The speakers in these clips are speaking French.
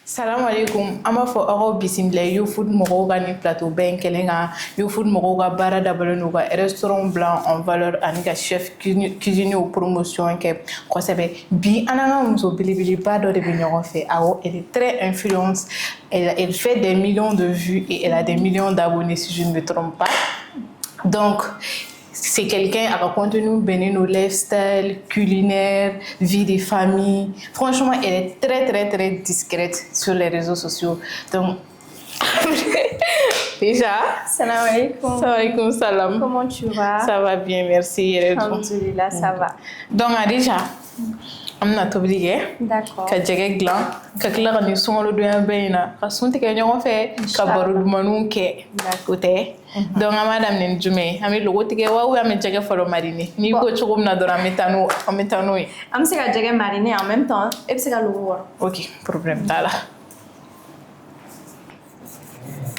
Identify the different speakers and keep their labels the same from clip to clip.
Speaker 1: Salam alaikum. Ama fo ago bisimila YouFood mɔgɔw ka ni plateau bɛn kelen kan. YouFood mɔgɔw ka baara dabɔlen n'u ka restaurant blanc en valeur ani ka chef cuisinier promotion kɛ kosɛbɛ. Bi an ka muso belebeleba dɔ de bɛ ɲɔgɔn fɛ. Awɔ, elle est très influente. Elle fait des millions de vues et elle a des millions d'abonnés si je ne me trompe pas. Donc c'est quelqu'un à contenu bénin lifestyle, culinaire, vie de famille. Franchement, elle est très discrète sur les réseaux sociaux. Donc, déjà.
Speaker 2: Salam alaikum.
Speaker 1: Salam salam.
Speaker 2: Comment tu vas?
Speaker 1: Ça va bien, merci.
Speaker 2: Alhamdulillah, ça va.
Speaker 1: Donc, déjà, on a t'obligé.
Speaker 2: D'accord.
Speaker 1: Ka jɛgɛ dilan ka tila ka nin sunkalodonya bɛɛ in na ka sun tigɛ ɲɔgɔn fɛ ka baro dumanniw kɛ o tɛ donc an b'a daminɛ ni jumɛn ye an bɛ logo tigɛ wa ou bien an bɛ jɛgɛ fɔlɔ mariner n'i ko cogo min na dɔrɔn an bɛ taa n'o ye
Speaker 2: an bɛ se ka jɛgɛ mariner en même temps e bɛ se ka logo wɔrɔ
Speaker 1: ok problème t'a la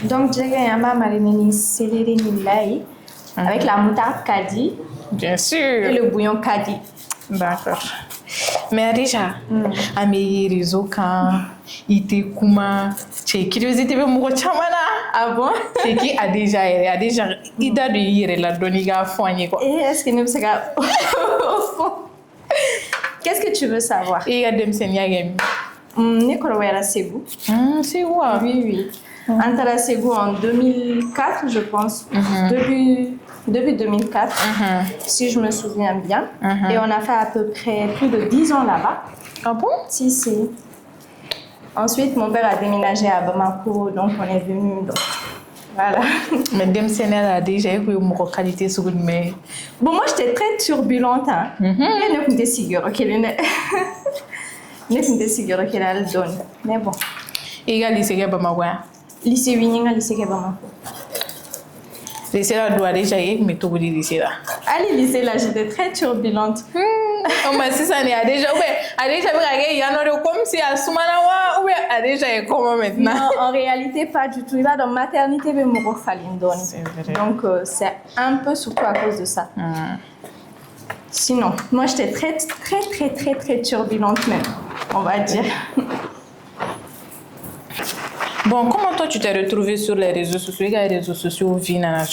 Speaker 2: donc jɛgɛ an b'a mariner ni céleri ni layi avec la moutarde kadi
Speaker 1: bien sûr
Speaker 2: et le bouillon kadi
Speaker 1: d'accord mais déjà an bɛ réseau kan i tɛ kuma cɛ curiosité bɛ mɔgɔ caman na
Speaker 2: ah bon
Speaker 1: c'est qui a déjà i da don i yɛrɛ la dɔɔni i k'a fɔ an ye quoi
Speaker 2: est-ce que ne bɛ se ka qu'est-ce que tu veux savoir
Speaker 1: i ka denmisɛnniya kɛ min
Speaker 2: ne kɔrɔbayara Ségou
Speaker 1: c'est quoi
Speaker 2: oui an taara Ségou en 2004 je pense Depuis 2004, si je me souviens bien. Et on a fait à peu près plus de 10 ans là-bas.
Speaker 1: Ah bon?
Speaker 2: Si. Ensuite, mon père a déménagé à Bamako, donc on est venu. Donc, voilà.
Speaker 1: Mais Demsenel a déjà eu une qualité sur une main.
Speaker 2: Bon, moi, j'étais très turbulente. Hein. Il y a une figure qu'elle est. Elle donne. Mais bon.
Speaker 1: Et il y a lycée à Bamako.
Speaker 2: Lycée Winning, lycée à Bamako.
Speaker 1: Lycée là doit déjà y mais tout le lycée là.
Speaker 2: Allez lycée là j'étais très turbulente.
Speaker 1: On m'a dit ça a déjà il y en a comme si à Soumanawa ou a déjà comment maintenant.
Speaker 2: Non en réalité pas du tout. Il va dans maternité mais mon donc c'est un peu surtout à cause de ça. Sinon moi j'étais très turbulente même on va dire.
Speaker 1: Bon, comment toi tu t'es retrouvée sur les réseaux sociaux? Les réseaux sociaux viennent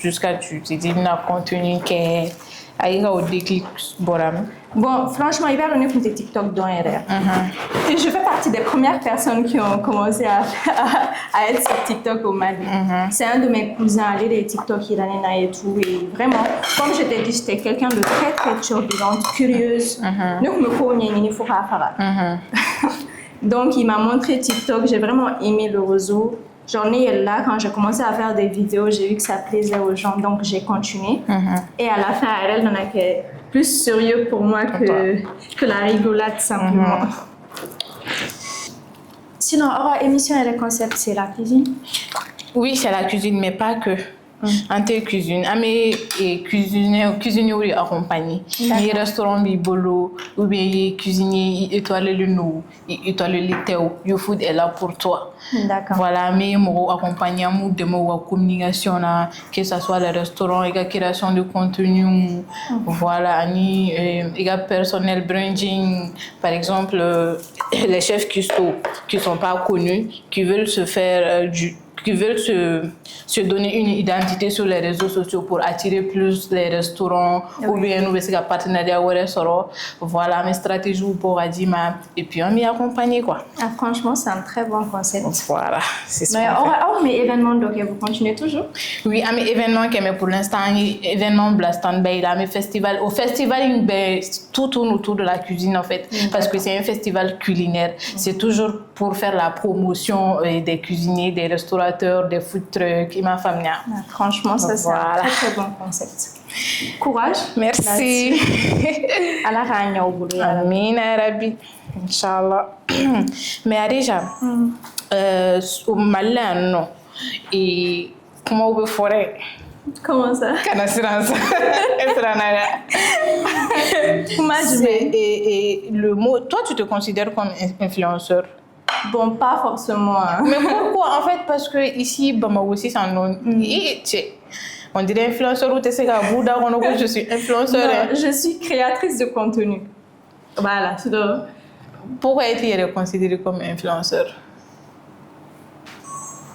Speaker 1: jusqu'à tu te dis na contenu qui a au déclic boram.
Speaker 2: Bon, franchement, il va donner pour tes TikTok dans RR. Et je fais partie des premières personnes qui ont commencé à être sur TikTok au Mali. C'est un de mes cousins, il est TikTok, il en a et tout. Et vraiment, comme je t'ai dit, j'étais quelqu'un de très turbulente, curieuse. Donc, me connais, il faut pas faire. Donc, il m'a montré TikTok. J'ai vraiment aimé le réseau. J'en ai là, quand j'ai commencé à faire des vidéos, j'ai vu que ça plaisait aux gens. Donc, j'ai continué. Et à la fin, elle en a été plus sérieux pour moi que la rigolade, simplement. Sinon, hors émission et le concept, c'est la cuisine?
Speaker 1: Oui, c'est la cuisine, mais pas que. En tes cuisine, mais cuisinier ou accompagné. Les restaurants bibolo ou bien cuisinier étoilé le nou, étoilé le théo. YouFood est là pour toi.
Speaker 2: D'accord.
Speaker 1: Voilà, mais moi accompagnement de ma communication là, que ce soit les restaurants, et la création de contenu, voilà, ni et personnel branding, par exemple les chefs cuistot qui sont pas connus, qui veulent se faire qui veulent se donner une identité sur les réseaux sociaux pour attirer plus les restaurants ou bien nous faire un partenariat ou restaurant. Voilà mes stratégies pour Adima et puis on m'y accompagner quoi.
Speaker 2: Ah, franchement, c'est un très bon concept.
Speaker 1: Voilà, c'est ça.
Speaker 2: Mais événements donc vous continuez toujours? Oui,
Speaker 1: à mes événements mais pour l'instant événements blastant là mes festivals au festival tout tourne autour de la cuisine en fait parce que c'est un festival culinaire. C'est toujours pour faire la promotion des cuisiniers, des restaurateurs, des food trucks et ma famille.
Speaker 2: Franchement, ça c'est un très bon concept. Courage.
Speaker 1: Merci.
Speaker 2: À la rania au boulot.
Speaker 1: Amin Arabi. Inch'Allah. Mais déjà, au Mali, non. Et comment vous ferez?
Speaker 2: Comment ça?
Speaker 1: Et le mot, toi tu te considères comme influenceur?
Speaker 2: Bon, pas forcément. Hein.
Speaker 1: Mais pourquoi? En fait, parce que ici, Bamako aussi, c'est un nom. On dirait influenceur ou tu sais je suis influenceur.
Speaker 2: Non, je suis créatrice de contenu. Voilà.
Speaker 1: pourquoi es-tu considéré comme influenceur?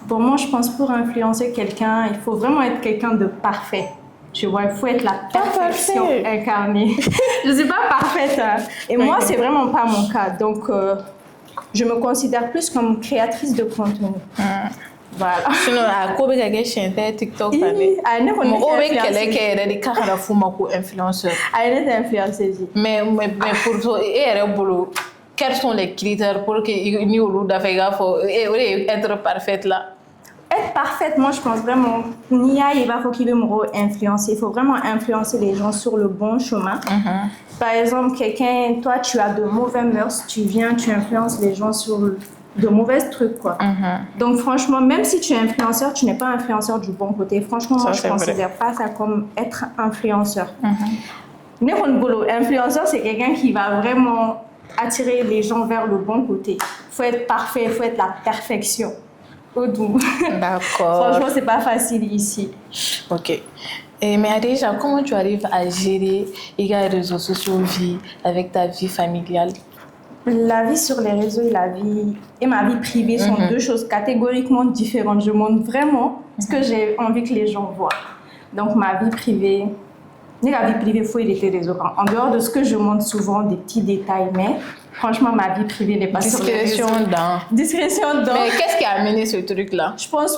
Speaker 2: Bon, moi, je pense pour influencer quelqu'un, il faut vraiment être quelqu'un de parfait. Tu vois, il faut être la perfection incarnée. Je ne suis pas parfaite. Hein. Et moi, c'est vraiment pas mon cas. Donc, je me considère plus comme créatrice de contenu. Voilà.
Speaker 1: Sinon, à quoi que chaîne TikTok influenceur. Mais pour toi, quels sont les critères pour que nous être parfaite là?
Speaker 2: Être parfaite, moi je pense vraiment, il va faut qu'il me influencer. Il faut vraiment influencer les gens sur le bon chemin. Par exemple, quelqu'un, toi tu as de mauvais mœurs, tu viens, tu influences les gens sur de mauvais trucs quoi. Donc franchement, même si tu es influenceur, tu n'es pas influenceur du bon côté. Franchement, moi je ne considère pas ça comme être influenceur. Influenceur, c'est quelqu'un qui va vraiment attirer les gens vers le bon côté. Il faut être parfait, il faut être la perfection.
Speaker 1: D'accord.
Speaker 2: Franchement, c'est pas facile ici.
Speaker 1: Ok. Mais déjà, comment tu arrives à gérer les réseaux sociaux vie avec ta vie familiale?
Speaker 2: La vie sur les réseaux et ma vie privée sont deux choses catégoriquement différentes. Je montre vraiment ce que j'ai envie que les gens voient. Donc, ma vie privée, il faut éviter les réseaux. En dehors de ce que je montre souvent, des petits détails, mais franchement, ma vie privée n'est pas sur les réseaux. Discrétion dedans.
Speaker 1: Mais qu'est-ce qui a amené ce truc-là?
Speaker 2: Je pense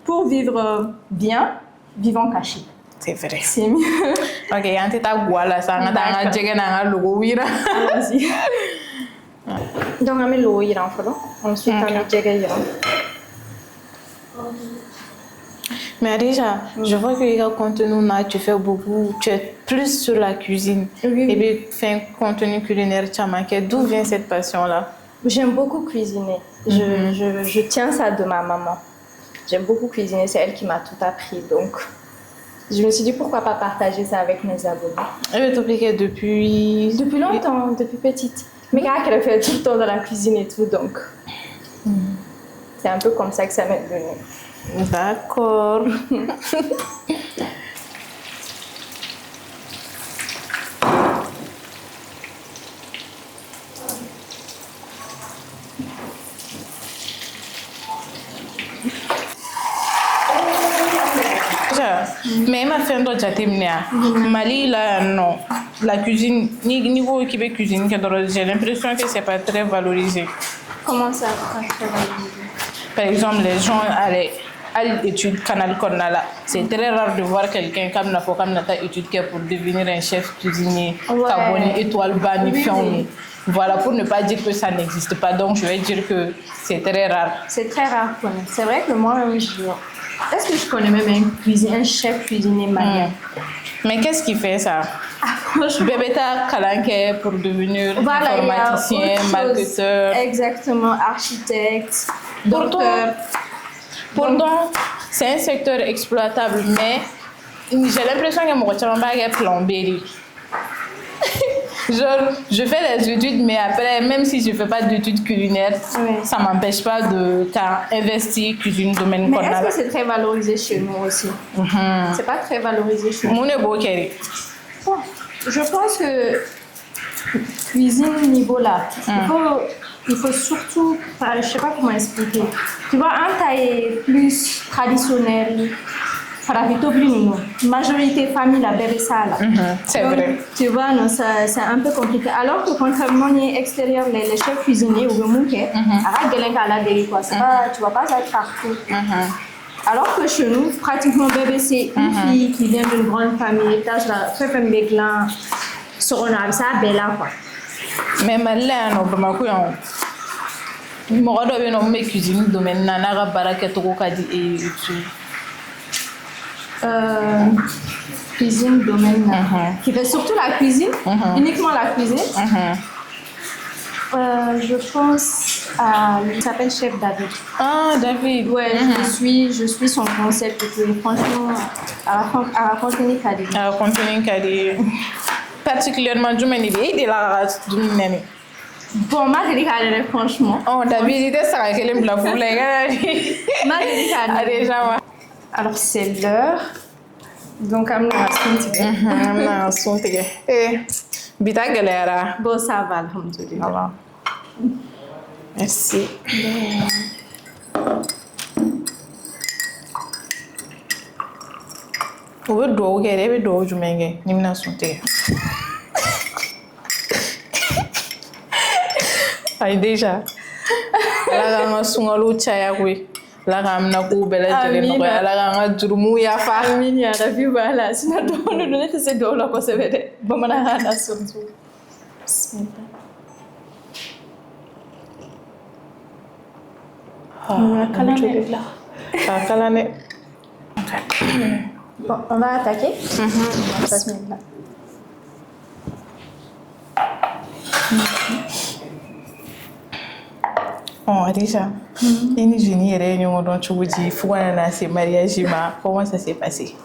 Speaker 2: pour vivre bien, vivant caché.
Speaker 1: C'est vrai.
Speaker 2: C'est mieux.
Speaker 1: Ok, on t'a voilà ça, on a logo
Speaker 2: Allons-y. Donc, on a logo ensuite on a djega.
Speaker 1: Mais déjà, je vois que les contenu là, tu fais beaucoup, tu es plus sur la cuisine.
Speaker 2: Oui.
Speaker 1: Et puis, fais un contenu culinaire, d'où vient cette passion-là?
Speaker 2: J'aime beaucoup cuisiner. Je tiens ça de ma maman. J'aime beaucoup cuisiner, c'est elle qui m'a tout appris. Donc, je me suis dit pourquoi pas partager ça avec mes abonnés.
Speaker 1: Elle veut t'appliquer depuis
Speaker 2: longtemps, depuis petite. Mais qu'elle fait tout le temps dans la cuisine et tout, donc c'est un peu comme ça que ça m'est venu.
Speaker 1: D'accord. Mais ma fait un autre Mali là non, la cuisine niveau qui veut cuisine j'ai l'impression que c'est pas très valorisé.
Speaker 2: Comment ça pas très valorisé?
Speaker 1: Par exemple, les gens allaient à l'étude Canal Cornala. C'est très rare de voir quelqu'un comme notre étude pour devenir un chef cuisinier, abonné étoile banifiant. Voilà, pour ne pas dire que ça n'existe pas. Donc, je vais dire que c'est très rare.
Speaker 2: C'est très rare. C'est vrai que moi-même, est-ce que je connais même un chef cuisinier malien?
Speaker 1: Mais qu'est-ce qui fait ça? Bébéta Kalanke pour devenir informaticien, marketeur.
Speaker 2: Exactement, architecte, docteur.
Speaker 1: Pourtant, c'est un secteur exploitable, mais j'ai l'impression que mon travail est plombé. Genre, je fais les études, mais après, même si je ne fais pas d'études culinaires, ça ne m'empêche pas d'investir cuisine domaine
Speaker 2: cornal. Mais est-ce que c'est très valorisé chez nous aussi? C'est pas très valorisé chez nous. Je pense que cuisine niveau là, il faut surtout, je ne sais pas comment expliquer. Tu vois, un taille plus traditionnel. Majorité famille la bébé ça là.
Speaker 1: C'est vrai.
Speaker 2: Tu vois, non, c'est un peu compliqué. Alors que contrairement à l'extérieur, les chefs cuisiniers ou le monde, tu vas pas être partout. Alors que chez nous, pratiquement bébé c'est une fille qui vient d'une grande famille, tâche la fait un béglan, sur un ça bella quoi.
Speaker 1: Mais maintenant, on moi doit bien me cuisine domaine nana baraka to ko kadi et
Speaker 2: cuisine domaine qui fait surtout la cuisine, uniquement la cuisine. Je pense à il s'appelle Chef David.
Speaker 1: Ah David.
Speaker 2: Ouais, je suis son concept et tout. Franchement, à raconter Kadi.
Speaker 1: À raconter Kadi. Particulièrement du Ménibi et de la race du Ménibi.
Speaker 2: Bon, ma délicate, franchement.
Speaker 1: Oh, David, il était ça qu'elle aime la foule.
Speaker 2: Ma délicate.
Speaker 1: Déjà.
Speaker 2: Alors, c'est l'heure. Donc, I'm not
Speaker 1: asking. Eh, bita galera.
Speaker 2: Bon, ça va, alhamdoulilah.
Speaker 1: Merci. O bɛ dugawu kɛ dɛ, e bɛ dugawu jumɛn kɛ n'i bɛna sun tigɛ? Ayi déjà Ala k'an ka sunkalo caya koyi, Ala k'an mina kow bɛɛ lajɛlen nɔgɔya, Ala k'an ka jurumuw yafa.
Speaker 2: Amin ya rabi voilà sinon dɔw ne tɛ se dɔw la kosɛbɛ dɛ bamanankan na surtout. Bismillah.
Speaker 1: Alhamdulillah. Kalan dɛ.
Speaker 2: Bon, on va attaquer. Bismillah.
Speaker 1: Adija, i ni Jenny yɛrɛ ye ɲɔgɔn dɔn cogo di fo ka na se mariage ma? Comment ça s'est passé?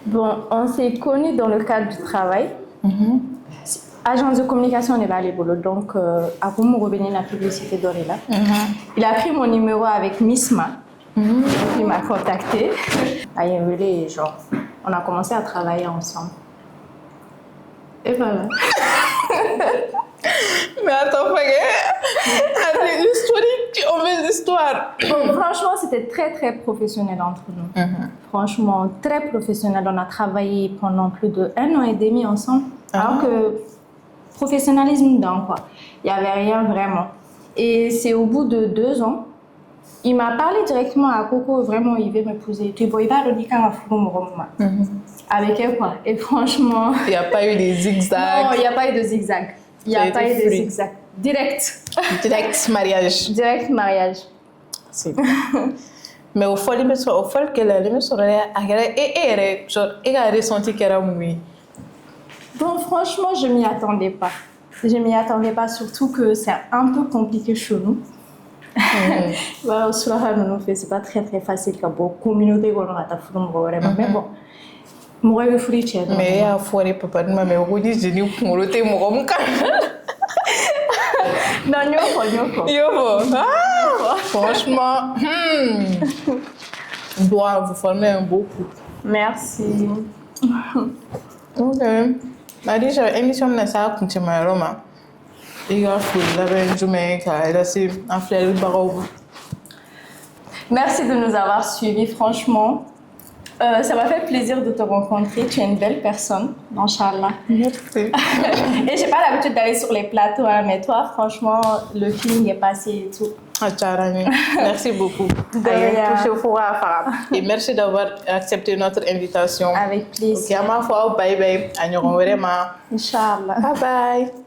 Speaker 2: Bon, on s'est connus dans le cadre du travail. Agence de communication, on est là, les bolos. Donc, à Roumou, la publicité d'Orela. Il a pris mon numéro avec Misma. Il m'a contacté. Et genre, on a commencé à travailler ensemble. Et voilà.
Speaker 1: Mais attends, on veut l'histoire.
Speaker 2: Bon, franchement, c'était très, très professionnel entre nous. Franchement, très professionnel. On a travaillé pendant plus d'1 an et demi ensemble. Alors que professionnalisme dedans, quoi. Il n'y avait rien vraiment. Et c'est au bout de 2 ans, il m'a parlé directement à Coco, vraiment, il veut m'épouser. Tu vois, il va redire quand avec elle, quoi. Et franchement...
Speaker 1: Il n'y a pas eu des zigzags.
Speaker 2: Non, il n'y a pas eu de zigzag. Il n'y a pas eu de zigzag. Direct.
Speaker 1: Direct mariage.
Speaker 2: Direct mariage.
Speaker 1: C'est bien. Mais au fond, il me semble que la limite serait et a ressenti qu'elle a mouru.
Speaker 2: Bon, franchement, je m'y attendais pas. Je m'y attendais pas, surtout que c'est un peu compliqué chez nous. Voilà, c'est pas très très facile comme communauté mais bon.
Speaker 1: Mais à fois les papas de ma mère, on dit j'ai pour le thé mon
Speaker 2: Non,
Speaker 1: franchement, on doit vous former un beau couple.
Speaker 2: Merci.
Speaker 1: Ok. Bah déjà émission de ça continue à Roma. Il a fait la belle Jamaïque, il a fait un fleur de barreau.
Speaker 2: Merci de nous avoir suivis, franchement. Ça m'a fait plaisir de te rencontrer. Tu es une belle personne, Inch'Allah.
Speaker 1: Merci.
Speaker 2: Et j'ai pas l'habitude d'aller sur les plateaux, hein, mais toi, franchement, le feeling est passé et tout.
Speaker 1: Merci beaucoup. Et merci d'avoir accepté notre invitation.
Speaker 2: Avec plaisir.
Speaker 1: Bye bye.
Speaker 2: Inch'Allah.
Speaker 1: Bye bye.